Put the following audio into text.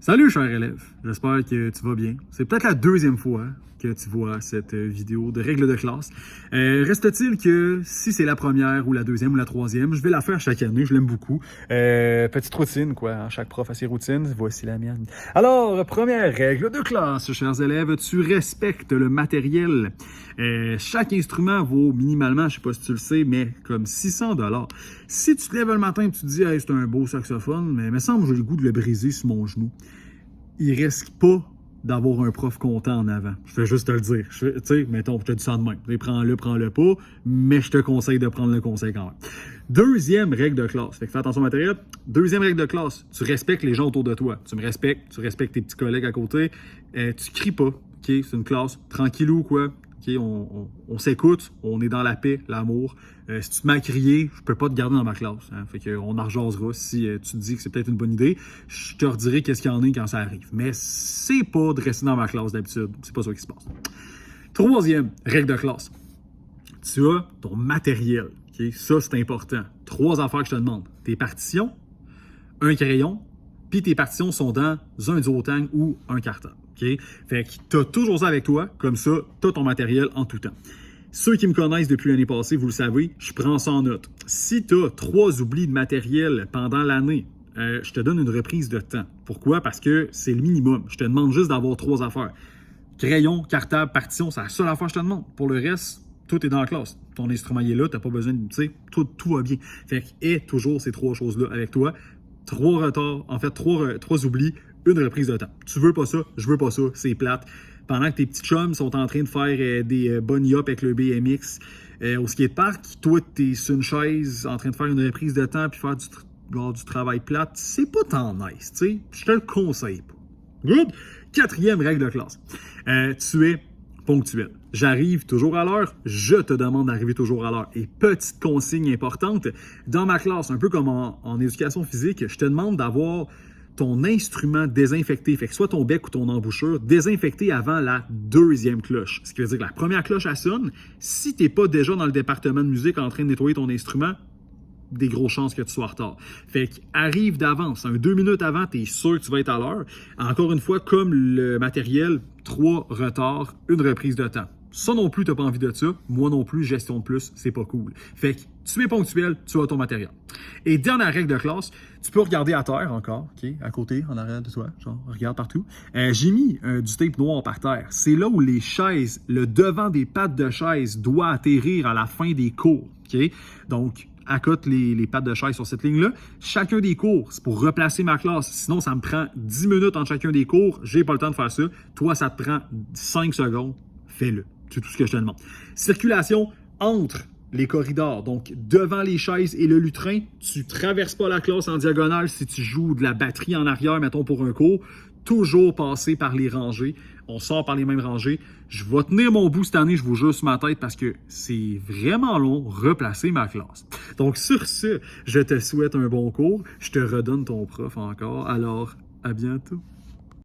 Salut cher élève, j'espère que tu vas bien. C'est peut-être la deuxième fois que tu vois cette vidéo de règles de classe. Reste-t-il que si c'est la première ou la deuxième ou la troisième, je vais la faire chaque année, je l'aime beaucoup. Petite routine quoi, hein? Chaque prof a ses routines, voici la mienne. Alors, première règle de classe, chers élèves, tu respectes le matériel. Chaque instrument vaut minimalement, je sais pas si tu le sais, mais comme 600$. Si tu te lèves le matin et tu te dis hey, c'est un beau saxophone, mais il me semble que j'ai le goût de le briser sur mon genou, il risque pas d'avoir un prof content en avant. Je fais juste te le dire. Tu sais, mettons, je te dis ça de même. Prends-le pas, mais je te conseille de prendre le conseil quand même. Deuxième règle de classe. Fait que fais attention au matériel. Deuxième règle de classe. Tu respectes les gens autour de toi. Tu me respectes, tu respectes tes petits collègues à côté. Tu cries pas. OK? C'est une classe tranquillou, quoi. Okay, on s'écoute, on est dans la paix, l'amour. Si tu te mets à crier, je peux pas te garder dans ma classe. Hein. Fait qu'on en rejasera si tu te dis que c'est peut-être une bonne idée. Je te redirai qu'est-ce qu'il y en a quand ça arrive. Mais c'est pas de rester dans ma classe d'habitude. C'est pas ça qui se passe. Troisième règle de classe. Tu as ton matériel. Okay? Ça, c'est important. 3 affaires que je te demande. Tes partitions, un crayon, puis tes partitions sont dans un duotang ou un cartable. Okay? Fait que tu as toujours ça avec toi, comme ça, tu as ton matériel en tout temps. Ceux qui me connaissent depuis l'année passée, vous le savez, je prends ça en note. Si tu as 3 oublis de matériel pendant l'année, je te donne une reprise de temps. Pourquoi? Parce que c'est le minimum. Je te demande juste d'avoir 3 affaires. Crayon, cartable, partition, c'est la seule affaire que je te demande. Pour le reste, tout est dans la classe. Ton instrument est là, tu n'as pas besoin de... Tu sais, tout va bien. Fait que aie toujours ces 3 choses-là avec toi. 3 retards, en fait, 3 oublis, une reprise de temps. Tu veux pas ça, je veux pas ça, c'est plate. Pendant que tes petits chums sont en train de faire des bunny hop avec le BMX au skatepark, toi, t'es sur une chaise en train de faire une reprise de temps puis faire du travail plate, c'est pas tant nice, tu sais. Je te le conseille pas. Good? 4e règle de classe. Tu es ponctuel. J'arrive toujours à l'heure, je te demande d'arriver toujours à l'heure. Et petite consigne importante, dans ma classe, un peu comme en éducation physique, je te demande d'avoir ton instrument désinfecté, fait que soit ton bec ou ton embouchure, désinfecté avant la 2e cloche. Ce qui veut dire que la première cloche, elle sonne. Si tu n'es pas déjà dans le département de musique en train de nettoyer ton instrument, des grosses chances que tu sois en retard. Fait qu'arrive d'avance, 2 minutes avant, tu es sûr que tu vas être à l'heure. Encore une fois, comme le matériel, 3 retards, une reprise de temps. Ça non plus, tu n'as pas envie de ça. Moi non plus, gestion de plus, c'est pas cool. Fait que tu es ponctuel, tu as ton matériel. Et dernière règle de classe, tu peux regarder à terre encore, ok, à côté, en arrière de toi, genre, regarde partout. J'ai mis du tape noir par terre. C'est là où les chaises, le devant des pattes de chaise doit atterrir à la fin des cours, ok? Donc, accote les pattes de chaise sur cette ligne-là. Chacun des cours, c'est pour replacer ma classe. Sinon, ça me prend 10 minutes entre chacun des cours. J'ai pas le temps de faire ça. Toi, ça te prend 5 secondes. Fais-le. C'est tout ce que je te demande. Circulation entre les corridors, donc devant les chaises et le lutrin. Tu traverses pas la classe en diagonale si tu joues de la batterie en arrière, mettons, pour un cours. Toujours passer par les rangées. On sort par les mêmes rangées. Je vais tenir mon bout cette année, je vous jure sur ma tête, parce que c'est vraiment long replacer ma classe. Donc sur ce, je te souhaite un bon cours. Je te redonne ton prof encore. Alors, à bientôt.